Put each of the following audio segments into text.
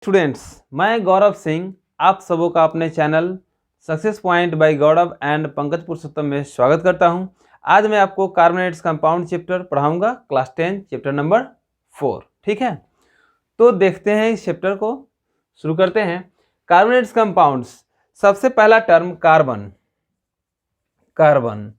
Students, मैं गौरव सिंह आप सबों का अपने channel success point by Gaurav and Pankaj Purushottam में स्वागत करता हूं। आज मैं आपको कार्बोनेट्स कंपाउंड चैप्टर पढ़ाऊंगा, क्लास 10 चैप्टर नंबर 4। ठीक है, तो देखते हैं इस चैप्टर को, शुरू करते हैं। कार्बोनेट्स कंपाउंड्स, सबसे पहला टर्म कार्बन। कार्बन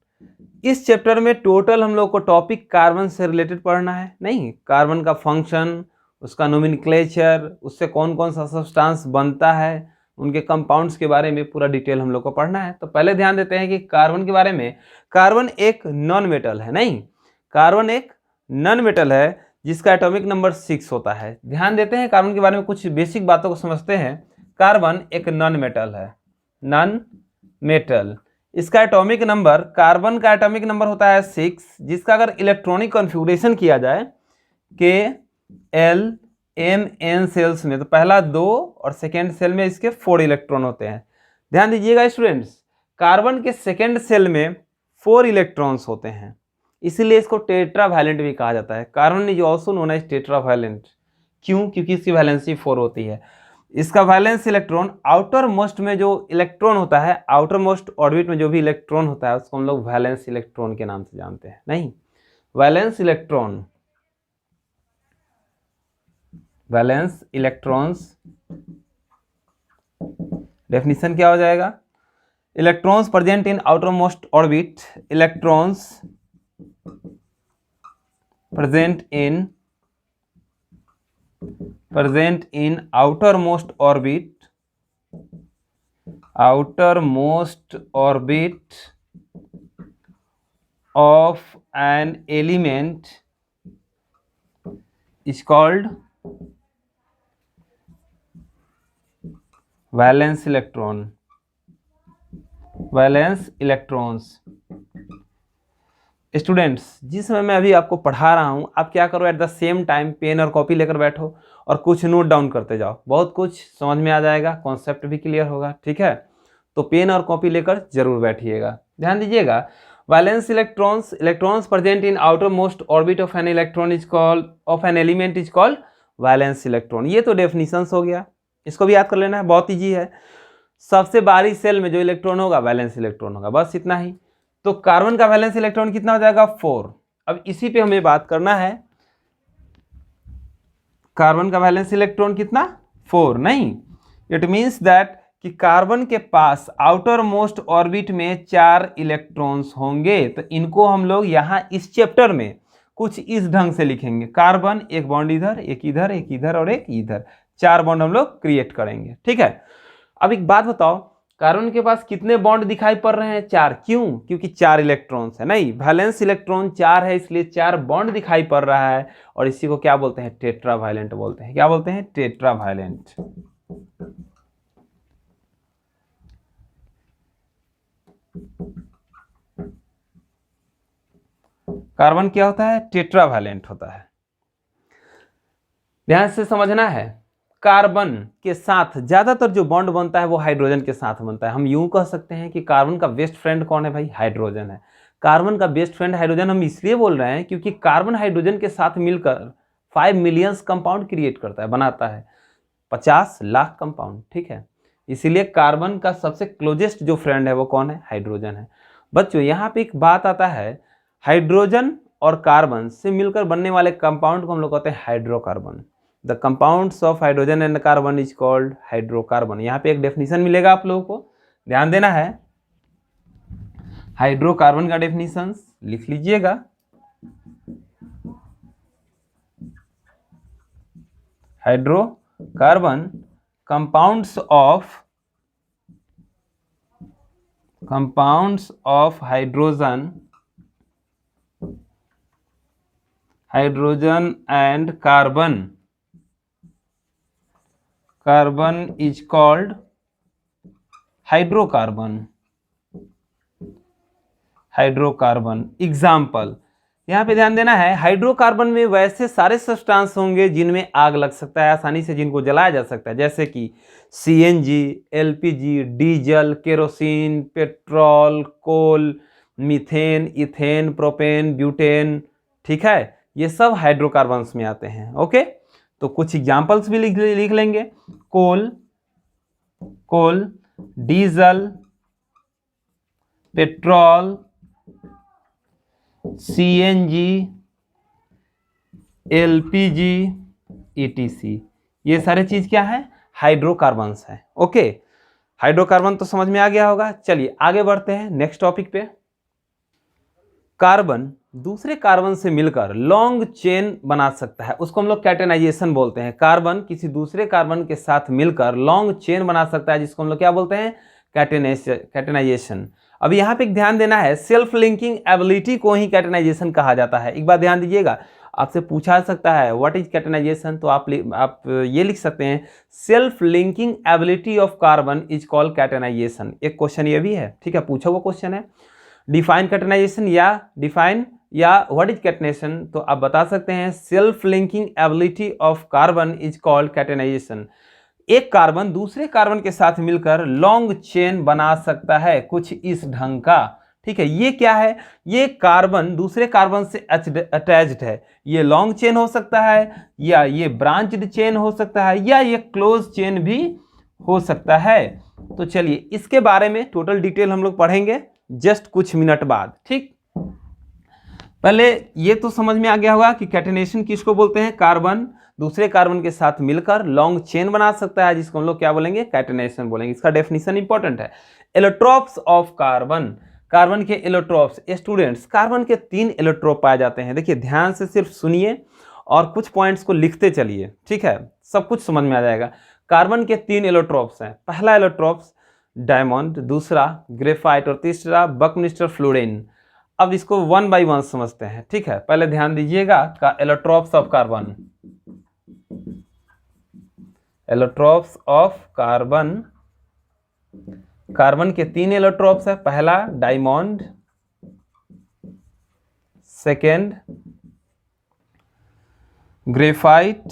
इस चैप्टर में टोटल हम लोग को टॉपिक कार्बन से रिलेटेड पढ़ना है, नहीं कार्बन का फंक्शन, उसका नोमेनक्लेचर, उससे कौन कौन सा सब्सटेंस बनता है, उनके कंपाउंड्स के बारे में पूरा डिटेल हम लोग को पढ़ना है। तो पहले ध्यान देते हैं कि कार्बन के बारे में। कार्बन एक नॉन मेटल है, नहीं कार्बन एक नॉन मेटल है जिसका एटॉमिक नंबर 6 होता है। ध्यान देते हैं कार्बन के बारे में, कुछ बेसिक बातों को समझते हैं। कार्बन एक नॉन मेटल है, नॉन मेटल। इसका एटॉमिक नंबर, कार्बन का एटॉमिक नंबर होता है 6, जिसका अगर इलेक्ट्रॉनिक कॉन्फ़िगरेशन किया जाए K-L-M-N सेल्स में, तो पहला 2 और सेकेंड सेल में इसके 4 इलेक्ट्रॉन होते हैं। ध्यान दीजिएगा स्टूडेंट्स, कार्बन के सेकेंड सेल में 4 इलेक्ट्रॉन्स होते हैं, इसीलिए इसको टेट्रावैलेंट भी कहा जाता है। Carbon is also known as tetravalent. क्यों? क्योंकि इसकी वैलेंसी 4 होती है। इसका वैलेंस इलेक्ट्रॉन, आउटर मोस्ट में जो इलेक्ट्रॉन होता है, आउटर मोस्ट ऑर्बिट में जो भी इलेक्ट्रॉन होता है उसको हम लोग वैलेंस इलेक्ट्रॉन के नाम से जानते हैं। नहीं, valence electron, valence electrons definition क्या हो जाएगा? Electrons present in outer most orbit, electrons present in outermost orbit of an element is called valence electron. Valence electrons. Students, जिस समय मैं अभी आपको पढ़ा रहा हूं, आप क्या करो, at the same time pen और कॉपी लेकर बैठो और कुछ नोट डाउन करते जाओ। बहुत कुछ समझ में आ जाएगा, कॉन्सेप्ट भी क्लियर होगा। ठीक है, तो पेन और कॉपी लेकर जरूर बैठिएगा। ध्यान दीजिएगा, valence electrons, electrons present in outer most orbit of an electron is called, of an element is called valence electron. ये तो डेफिनेशंस हो गया, इसको भी याद कर लेना है, बहुत ईजी है। सबसे बाहरी सेल में जो इलेक्ट्रॉन होगा वैलेंस इलेक्ट्रॉन होगा, बस इतना ही। तो कार्बन का वैलेंस इलेक्ट्रॉन कितना हो जाएगा? 4। अब इसी पे हमें बात करना है, कार्बन का वैलेंस इलेक्ट्रॉन कितना? 4। नहीं, इट मींस दैट कि कार्बन के पास आउटर मोस्ट ऑर्बिट में 4 इलेक्ट्रॉन्स होंगे। तो इनको हम लोग यहाँ इस चैप्टर में कुछ इस ढंग से लिखेंगे, कार्बन एक बॉन्ड इधर, एक इधर, एक इधर और एक इधर, 4 बॉन्ड हम लोग क्रिएट करेंगे। ठीक है, अब एक बात बताओ, कार्बन के पास कितने बॉन्ड दिखाई पड़ रहे हैं? 4। क्यों? क्योंकि 4 इलेक्ट्रॉन्स है। नहीं, वैलेंस इलेक्ट्रॉन 4 है, इसलिए 4 बॉन्ड दिखाई पड़ रहा है, और इसी को क्या बोलते हैं? टेट्रावैलेंट बोलते हैं। क्या बोलते हैं? टेट्रावैलेंट। कार्बन क्या होता है? टेट्रावैलेंट होता है। ध्यान से समझना है, कार्बन के साथ ज्यादातर जो बॉन्ड बनता है वो हाइड्रोजन के साथ बनता है। हम यूं कह सकते हैं कि कार्बन का बेस्ट फ्रेंड कौन है भाई? हाइड्रोजन है। कार्बन का बेस्ट फ्रेंड हाइड्रोजन हम इसलिए बोल रहे हैं क्योंकि कार्बन हाइड्रोजन के साथ मिलकर 5 मिलियन कंपाउंड क्रिएट करता है, बनाता है 50 लाख कंपाउंड। ठीक है, इसीलिए कार्बन का सबसे क्लोजेस्ट जो फ्रेंड है वो कौन है? हाइड्रोजन है। बच्चों, यहाँ पे एक बात आता है, हाइड्रोजन और कार्बन से मिलकर बनने वाले कंपाउंड को हम लोग कहते हैं hydrocarbon. The compounds of hydrogen and carbon is called hydrocarbon. यहाँ पे एक डेफिनेशन मिलेगा आप लोगों को, ध्यान देना है। हाइड्रोकार्बन का डेफिनेशन लिख लीजिएगा, hydrocarbon compounds of hydrogen and carbon is called hydrocarbon. Example यहाँ पे ध्यान देना है, हाइड्रोकार्बन में वैसे सारे सब्सटेंस होंगे जिनमें आग लग सकता है आसानी से, जिनको जलाया जा सकता है, जैसे कि CNG, LPG, diesel, kerosene, petrol, coal, methane, ethane, propane, butane. ठीक है, ये सब हाइड्रोकार्बन्स में आते हैं। ओके, तो कुछ एग्जाम्पल्स भी लिख लेंगे। Coal, diesel, petrol, CNG, LPG, etc, ये सारे चीज क्या है? हाइड्रोकार्बन्स है। ओके, हाइड्रोकार्बन तो समझ में आ गया होगा। चलिए आगे बढ़ते हैं नेक्स्ट टॉपिक पे। कार्बन दूसरे कार्बन से मिलकर लॉन्ग चेन बना सकता है, उसको हम लोग कैटेनाइजेशन बोलते हैं। कार्बन किसी दूसरे कार्बन के साथ मिलकर लॉन्ग चेन बना सकता है, जिसको हम लोग क्या बोलते हैं? कैटेनाइजेशन। अब यहाँ पे एक ध्यान देना है, सेल्फ लिंकिंग एबिलिटी को ही कैटेनाइजेशन कहा जाता है। एक बार ध्यान दीजिएगा, आपसे पूछा सकता है व्हाट इज कैटेनाइजेशन, तो आप ये लिख सकते हैं self linking ability of carbon is called catenation. एक क्वेश्चन ये भी है, ठीक है, पूछा हुआ क्वेश्चन है। डिफाइन कैटेनाइजेशन या व्हाट इज कैटेनेशन, तो आप बता सकते हैं self linking ability of carbon is called catenation. एक कार्बन दूसरे कार्बन के साथ मिलकर लॉन्ग चेन बना सकता है कुछ इस ढंग का, ठीक है। ये क्या है? ये कार्बन दूसरे कार्बन से अटैच्ड है, ये लॉन्ग चेन हो सकता है, या ये ब्रांच्ड चेन हो सकता है, या ये क्लोज चेन भी हो सकता है। तो चलिए इसके बारे में टोटल डिटेल हम लोग पढ़ेंगे जस्ट कुछ मिनट बाद, ठीक। पहले ये तो समझ में आ गया होगा कि कैटेनेशन किसको बोलते हैं? कार्बन दूसरे कार्बन के साथ मिलकर लॉन्ग चेन बना सकता है, जिसको हम लोग क्या बोलेंगे? कैटेनेशन बोलेंगे। इसका डेफिनेशन इंपॉर्टेंट है। एलोट्रोप्स ऑफ कार्बन, कार्बन के एलोट्रोप्स। स्टूडेंट्स, कार्बन के 3 एलोट्रोप पाए जाते हैं। देखिए ध्यान से सिर्फ सुनिए और कुछ पॉइंट्स को लिखते चलिए, ठीक है, सब कुछ समझ में आ जाएगा। कार्बन के 3 एलोट्रोप्स हैं। पहला एलोट्रोप्स डायमंड, दूसरा ग्रेफाइट और तीसरा बकमिस्टर फ्लोरीन। अब इसको 1 बाय 1 समझते हैं, ठीक है। पहले ध्यान दीजिएगा का allotropes of carbon, allotropes of carbon, carbon के 3 एलोट्रोप्स है। पहला डायमंड, सेकेंड ग्रेफाइट,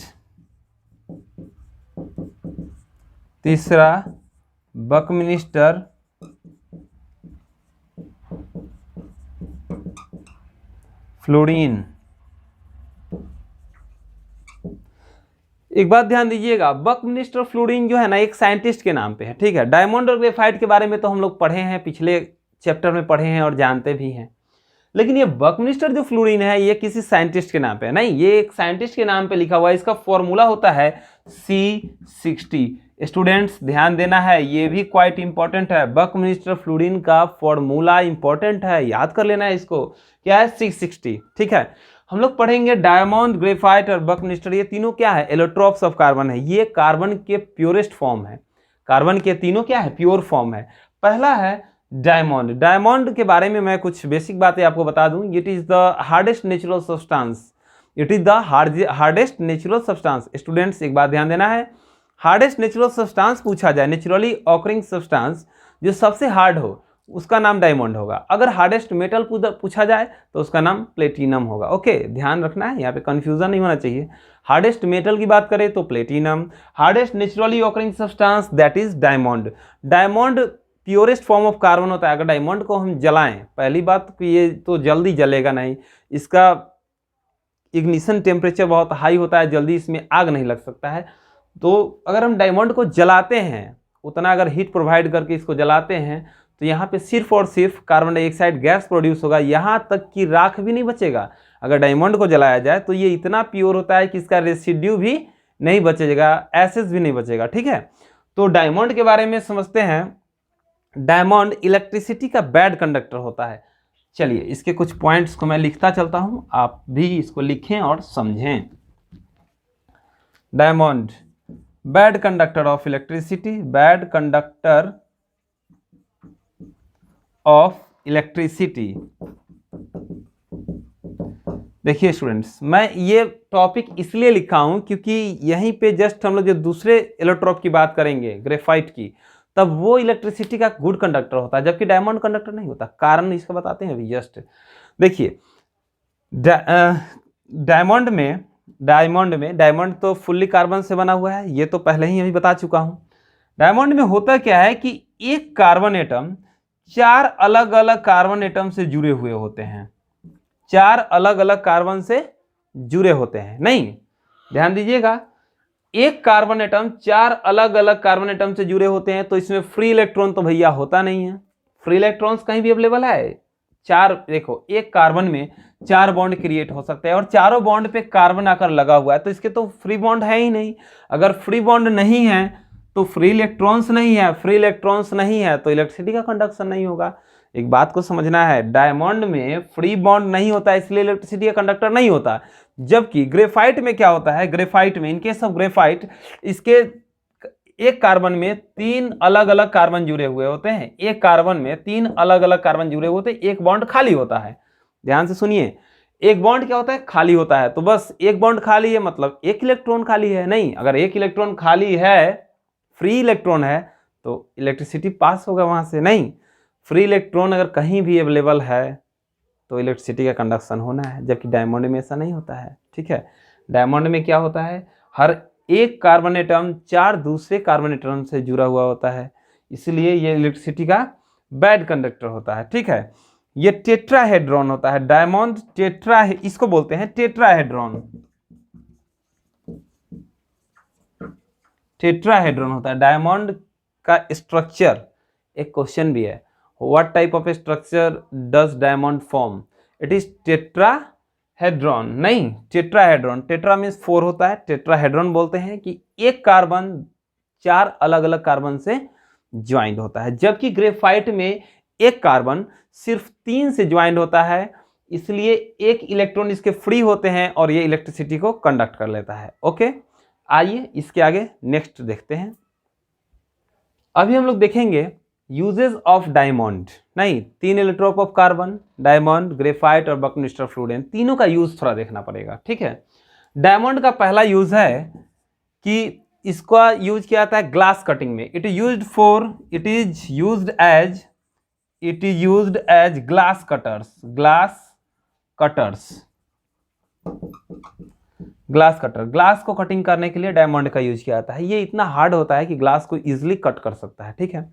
तीसरा बकमिस्टर फ्लोरीन। एक बात ध्यान दीजिएगा, बकमिस्टर फ्लोरीन जो है ना एक साइंटिस्ट के नाम पे है, ठीक है। डायमंड और ग्रेफाइट के बारे में तो हम लोग पढ़े हैं, पिछले चैप्टर में पढ़े हैं और जानते भी हैं, लेकिन ये बकमिस्टर जो फ्लोरीन है ये किसी साइंटिस्ट के नाम पे है नहीं, ये एक साइंटिस्ट के नाम पे लिखा हुआ है। इसका फॉर्मूला होता है C60। स्टूडेंट्स ध्यान देना है, ये भी क्वाइट इंपॉर्टेंट है। बकमिस्टर फ्लोरीन का फॉर्मूला इंपॉर्टेंट है, याद कर लेना है इसको, क्या है? C60, ठीक है। हम लोग पढ़ेंगे डायमंड, ग्रेफाइट और बकमिस्टर, ये तीनों क्या है? एलोट्रोप्स ऑफ कार्बन है। ये कार्बन के प्योरेस्ट फॉर्म है, कार्बन के तीनों क्या है? प्योर फॉर्म है। पहला है डायमंड। डायमंड के बारे में मैं कुछ बेसिक बातें आपको बता दूं। It is the hardest natural substance, it is the hardest natural substance. Students एक बात ध्यान देना है, हार्डेस्ट नेचुरल सब्सटेंस पूछा जाए, नेचुरली ऑकरिंग सब्सटेंस जो सबसे हार्ड हो उसका नाम डायमंड होगा। अगर हार्डेस्ट मेटल पूछा जाए तो उसका नाम प्लेटिनम होगा। ओके, ध्यान रखना है, यहाँ पे कंफ्यूजन नहीं होना चाहिए। हार्डेस्ट मेटल की बात करें तो platinum, hardest naturally occurring substance that is diamond. Diamond purest form of carbon होता है। अगर डायमंड को हम जलाएं, पहली बात तो ये तो जल्दी जलेगा नहीं, इसका इग्निशन टेम्परेचर बहुत हाई होता है, जल्दी इसमें आग नहीं लग सकता है। तो अगर हम डायमंड को जलाते हैं, उतना अगर हीट प्रोवाइड करके इसको जलाते हैं तो यहाँ पे सिर्फ और सिर्फ कार्बन डाइऑक्साइड गैस प्रोड्यूस होगा, यहाँ तक कि राख भी नहीं बचेगा। अगर डायमंड को जलाया जाए तो ये इतना प्योर होता है कि इसका रेसिड्यू भी नहीं बचेगा, एसेस भी नहीं बचेगा, ठीक है। तो डायमंड के बारे में समझते हैं। डायमंड इलेक्ट्रिसिटी का बैड कंडक्टर होता है। चलिए इसके कुछ पॉइंट्स को मैं लिखता चलता हूं, आप भी इसको लिखें और समझें। Diamond bad conductor of electricity, bad conductor of electricity. देखिए स्टूडेंट्स, मैं ये टॉपिक इसलिए लिखा हूं क्योंकि यहीं पे जस्ट हम लोग जो दूसरे इलेक्ट्रोप की बात करेंगे, ग्रेफाइट की, तब वो इलेक्ट्रिसिटी का गुड कंडक्टर होता है, जबकि डायमंड कंडक्टर नहीं होता। कारण इसका बताते हैं अभी जस्ट। देखिए डायमंड तो फुल्ली कार्बन से बना हुआ है, ये तो पहले ही अभी बता चुका हूं। डायमंड में होता क्या है कि एक कार्बन एटम 4 अलग अलग कार्बन एटम से जुड़े हुए होते हैं, 4 अलग अलग कार्बन से जुड़े होते हैं। नहीं, ध्यान दीजिएगा, एक कार्बन एटम 4 अलग अलग कार्बन एटम से जुड़े होते हैं, तो इसमें फ्री इलेक्ट्रॉन तो भैया होता नहीं है। फ्री इलेक्ट्रॉन्स कहीं भी अवेलेबल है? चार, देखो एक कार्बन में 4 बॉन्ड क्रिएट हो सकते हैं और चारों बॉन्ड पे कार्बन आकर लगा हुआ है, तो इसके तो फ्री बॉन्ड है ही नहीं। अगर फ्री बॉन्ड नहीं है तो फ्री इलेक्ट्रॉन्स नहीं है, फ्री इलेक्ट्रॉन्स नहीं है तो इलेक्ट्रिसिटी का कंडक्शन नहीं होगा। एक बात को समझना है, डायमंड में फ्री बॉन्ड नहीं होता इसलिए इलेक्ट्रिसिटी का कंडक्टर नहीं होता। जबकि ग्रेफाइट में क्या होता है, ग्रेफाइट में, इन केस ऑफ ग्रेफाइट, इसके एक कार्बन में 3 अलग अलग कार्बन जुड़े हुए होते हैं। एक कार्बन में 3 अलग अलग कार्बन जुड़े हुए होते हैं, एक बॉन्ड खाली होता है। ध्यान से सुनिए, एक बॉन्ड क्या होता है, खाली होता है। तो बस एक बॉन्ड खाली है मतलब एक इलेक्ट्रॉन खाली है? नहीं, अगर एक इलेक्ट्रॉन खाली है, फ्री इलेक्ट्रॉन है, तो इलेक्ट्रिसिटी पास होगा वहां से। नहीं, फ्री इलेक्ट्रॉन अगर कहीं भी अवेलेबल है तो इलेक्ट्रिसिटी का कंडक्शन होना है, जबकि डायमंड में ऐसा नहीं होता है। ठीक है, डायमंड में क्या होता है, हर एक कार्बन एटम 4 दूसरे कार्बन एटम से जुड़ा हुआ होता है, इसलिए ये इलेक्ट्रिसिटी का बैड कंडक्टर होता है। ठीक है, ये टेट्राहेड्रॉन होता है, डायमंड इसको बोलते हैं टेट्राहेड्रॉन। टेट्राहेड्रॉन होता है डायमंड का स्ट्रक्चर। एक क्वेश्चन भी है, what type of structure does diamond form? It is tetrahedron. नहीं, टेट्राहेड्रॉन, टेट्रा मीन्स 4 होता है, टेट्राहेड्रॉन बोलते हैं कि एक कार्बन 4 अलग अलग कार्बन से ज्वाइंट होता है। जबकि ग्रेफाइट में एक कार्बन सिर्फ 3 से ज्वाइंट होता है, इसलिए एक इलेक्ट्रॉन इसके फ्री होते हैं और ये इलेक्ट्रिसिटी को कंडक्ट कर लेता है। ओके, आइए इसके आगे नेक्स्ट देखते हैं। अभी हम लोग देखेंगे यूजेस ऑफ डायमंड। नहीं, 3 इलेक्ट्रोप ऑफ कार्बन, डायमंड, ग्रेफाइट और बकनिस्टर फ्लूइड, तीनों का यूज थोड़ा देखना पड़ेगा। ठीक है, डायमंड का पहला यूज है कि इसका यूज किया जाता है ग्लास कटिंग में। It is used as glass cutters. Glass को कटिंग करने के लिए डायमंड का यूज किया जाता है। ये इतना हार्ड होता है कि ग्लास को इजीली कट कर सकता है। ठीक है,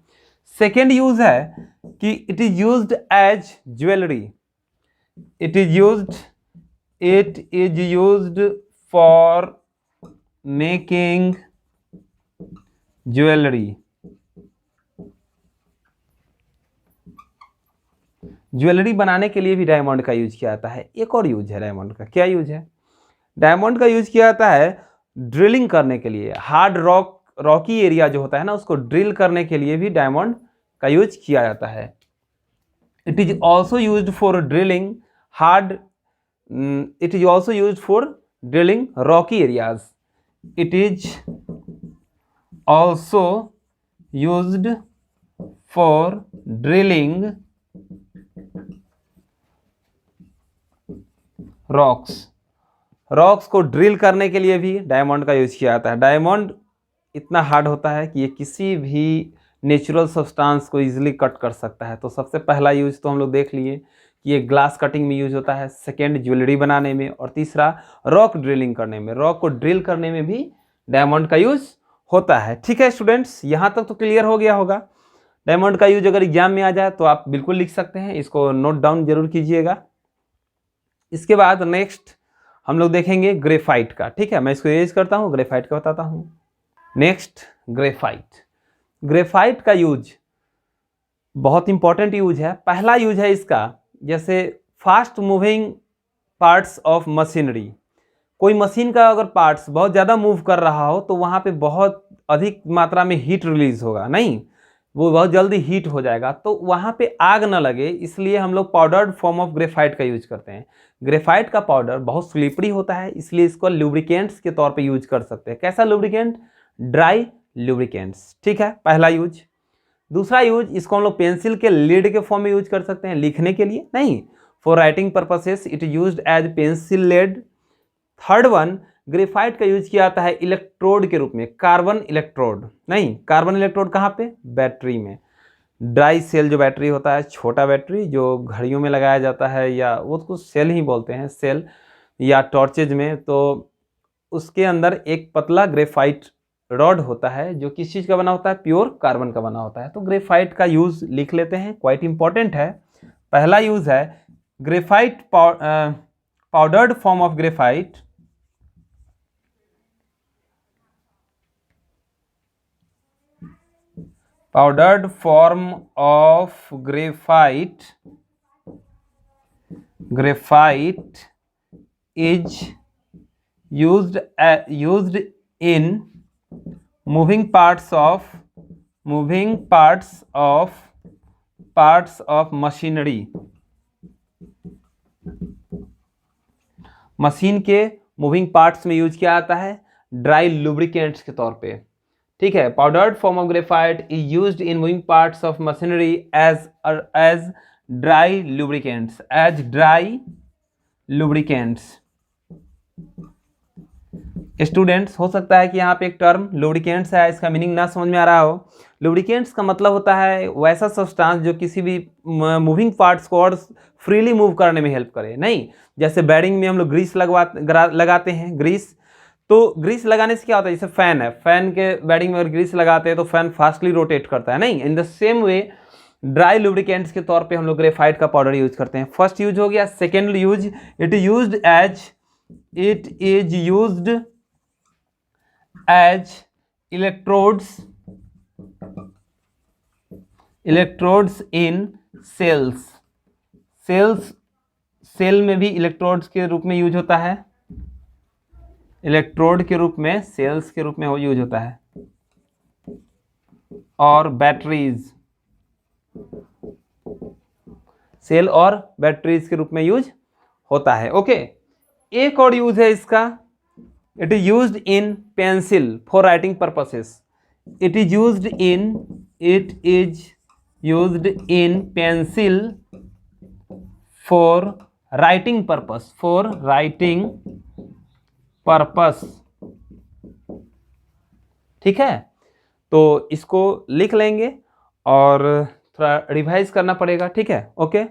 सेकेंड यूज है कि it is used as jewellery. It is used for making jewellery. Jewellery बनाने के लिए भी डायमंड का यूज किया जाता है। एक और यूज है डायमंड का, क्या यूज है? डायमंड का यूज किया जाता है ड्रिलिंग करने के लिए। हार्ड रॉकी एरिया जो होता है ना, उसको ड्रिल करने के लिए भी डायमंड का यूज किया जाता है। It is also used for drilling Rocky areas. It is also used for drilling rocks को ड्रिल करने के लिए भी डायमंड का यूज किया जाता है। डायमंड इतना हार्ड होता है कि ये किसी भी नेचुरल सब्सटेंस को इजीली कट कर सकता है। तो सबसे पहला यूज तो हम लोग देख लिए कि ये ग्लास कटिंग में यूज होता है, सेकेंड ज्वेलरी बनाने में, और तीसरा रॉक ड्रिलिंग करने में। रॉक को ड्रिल करने में भी डायमंड का यूज होता है। ठीक है स्टूडेंट्स, यहाँ तक तो क्लियर हो गया होगा। डायमंड का यूज अगर एग्जाम में आ जाए तो आप बिल्कुल लिख सकते हैं, इसको नोट डाउन जरूर कीजिएगा। इसके बाद नेक्स्ट हम लोग देखेंगे ग्रेफाइट का। ठीक है, मैं इसको इरेज करता हूँ, ग्रेफाइट का बताता हूँ। नेक्स्ट ग्रेफाइट का यूज बहुत इंपॉर्टेंट यूज है। पहला यूज है इसका, जैसे fast moving parts of machinery. कोई मशीन का अगर पार्ट्स बहुत ज़्यादा मूव कर रहा हो तो वहाँ पे बहुत अधिक मात्रा में हीट रिलीज होगा, नहीं वो बहुत जल्दी हीट हो जाएगा, तो वहाँ पे आग ना लगे, इसलिए हम लोग पाउडर्ड फॉर्म ऑफ ग्रेफाइट का यूज करते हैं। ग्रेफाइट का पाउडर बहुत स्लिपरी होता है, इसलिए इसको लुब्रिकेंट्स के तौर पे यूज कर सकते हैं। कैसा लुब्रिकेंट? Dry lubricants. ठीक है, पहला यूज। दूसरा यूज, इसको हम लोग पेंसिल के लीड के फॉर्म में यूज कर सकते हैं, लिखने के लिए नहीं, for writing purposes it used as pencil lead. Third one, graphite का यूज किया जाता है इलेक्ट्रोड के रूप में, कार्बन इलेक्ट्रोड। नहीं, कार्बन इलेक्ट्रोड कहाँ पे? बैटरी में। ड्राई सेल जो बैटरी होता है, छोटा बैटरी जो घड़ियों में लगाया जाता है, या वो कुछ सेल ही बोलते हैं, सेल या टॉर्चेज में, तो उसके अंदर एक पतला ग्रेफाइट रॉड होता है जो किस चीज़ का बना होता है? प्योर कार्बन का बना होता है। तो ग्रेफाइट का यूज लिख लेते हैं, क्वाइट इंपॉर्टेंट है। पहला यूज है graphite, powdered form of graphite powdered form of graphite is used in moving parts of machinery, machine के मूविंग पार्ट्स में यूज किया जाता है ड्राई लुब्रिकेंट्स के तौर पे। ठीक है, powdered form of graphite is used in moving parts of machinery as dry lubricants. Students, हो सकता है कि यहाँ पे एक टर्म लुब्रिकेंट्स है, इसका मीनिंग ना समझ में आ रहा हो। लुब्रिकेंट्स का मतलब होता है वैसा सब्सटेंस जो किसी भी मूविंग पार्ट्स को और फ्रीली मूव करने में हेल्प करे। नहीं, जैसे बैरिंग में हम लोग ग्रीस लगाते हैं, तो ग्रीस लगाने से क्या होता है, जैसे फैन है, फैन के बैरिंग में अगर ग्रीस लगाते हैं तो फैन फास्टली रोटेट करता है। नहीं, in the same way dry lubricants के तौर पे हम लोग ग्रेफाइट का पाउडर यूज करते हैं। फर्स्ट यूज हो गया। Second use, it is used as electrodes in cell में भी इलेक्ट्रोड्स के रूप में यूज होता है, इलेक्ट्रोड के रूप में, सेल्स के रूप में वो यूज होता है। और बैटरीज, सेल और बैटरीज के रूप में यूज होता है। ओके, एक और यूज है इसका, it is used in pencil for writing purposes. It is used in pencil for writing purpose. ठीक है, तो इसको लिख लेंगे और थोड़ा रिवाइज करना पड़ेगा। ठीक है, ओके।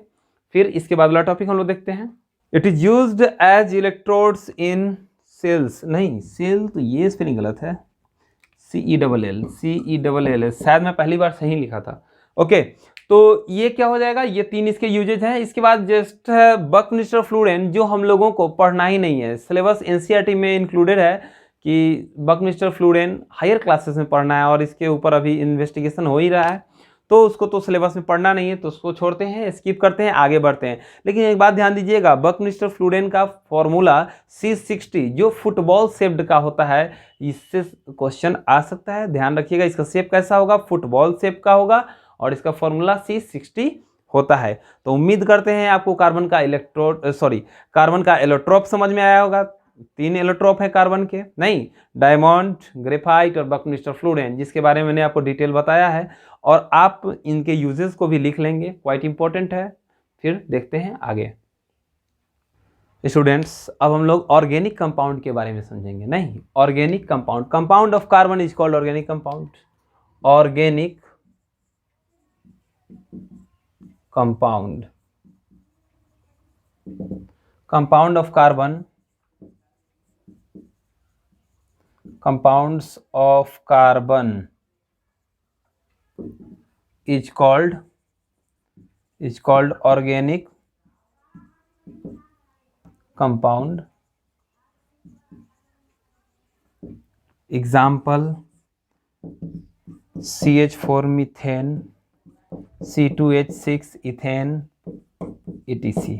फिर इसके बाद वाला टॉपिक हम लोग देखते हैं। It is used as electrodes in cells. नहीं, सेल तो ये स्पेलिंग गलत है, CELL, शायद मैं पहली बार सही लिखा था। ओके, तो ये क्या हो जाएगा, ये तीन इसके यूजेज हैं। इसके बाद जस्ट है बकमिस्टर फ्लूरेन, जो हम लोगों को पढ़ना ही नहीं है, सिलेबस NCERT में इंक्लूडेड है कि बकमिस्टर फ्लूरेन हायर क्लासेस में पढ़ना है और इसके ऊपर अभी इन्वेस्टिगेशन हो ही रहा है, तो उसको तो सिलेबस में पढ़ना नहीं है, तो उसको छोड़ते हैं, स्किप करते हैं, आगे बढ़ते हैं। लेकिन एक बात ध्यान दीजिएगा, बकमिस्टर फ्लूरेन का फॉर्मूला C60 जो फुटबॉल शेप्ड का होता है, इससे क्वेश्चन आ सकता है। ध्यान रखिएगा, इसका शेप कैसा होगा, फुटबॉल शेप का होगा और इसका फॉर्मूला C60 होता है। तो उम्मीद करते हैं आपको कार्बन का एलोट्रोप समझ में आया होगा। 3 एलोट्रोप है कार्बन के, नहीं, डायमंड, ग्रेफाइट और बकमिस्टर फ्लूरेन, जिसके बारे में मैंने आपको डिटेल बताया है, और आप इनके यूजेस को भी लिख लेंगे, क्वाइट इंपॉर्टेंट है। फिर देखते हैं आगे। स्टूडेंट्स, अब हम लोग ऑर्गेनिक कंपाउंड के बारे में समझेंगे। नहीं, organic compound of carbon is called organic compound. Organic compound of carbon, compounds of carbon is called organic compound. Example: CH4 methane, C2H6 ethane, etc.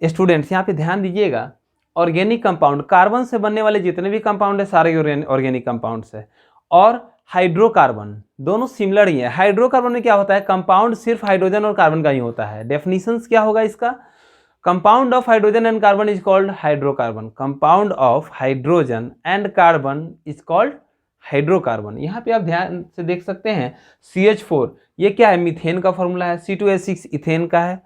Students, यहाँ पे ध्यान दीजिएगा, ऑर्गेनिक कंपाउंड, कार्बन से बनने वाले जितने भी कंपाउंड है सारे ऑर्गेनिक कंपाउंड्स है। और हाइड्रोकार्बन, दोनों सिमिलर ही है। हाइड्रोकार्बन में क्या होता है, कंपाउंड सिर्फ हाइड्रोजन और कार्बन का ही होता है। डेफिनेशंस क्या होगा इसका, compound of hydrogen and carbon is called hydrocarbon, compound of hydrogen and carbon is called hydrocarbon. यहाँ पे आप ध्यान से देख सकते हैं, CH4 ये क्या है, मीथेन का फॉर्मूला है, C2H6 इथेन का है।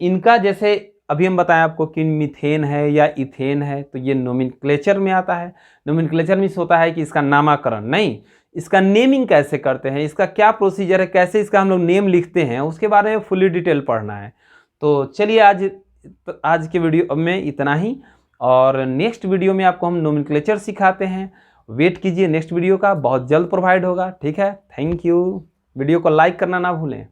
इनका जैसे अभी हम बताएं आपको कि मीथेन है या इथेन है, तो ये नोमेनक्लेचर में आता है। नोमेनक्लेचर में होता है कि इसका नामकरण, नहीं, इसका नेमिंग कैसे करते हैं, इसका क्या प्रोसीजर है, कैसे इसका हम लोग नेम लिखते हैं, उसके बारे में फुली डिटेल पढ़ना है। तो चलिए आज के वीडियो में इतना ही, और नेक्स्ट वीडियो में आपको हम नोमेनक्लेचर सिखाते हैं। वेट कीजिए, नेक्स्ट वीडियो का बहुत जल्द प्रोवाइड होगा। ठीक है, थैंक यू। वीडियो को लाइक करना ना भूलें।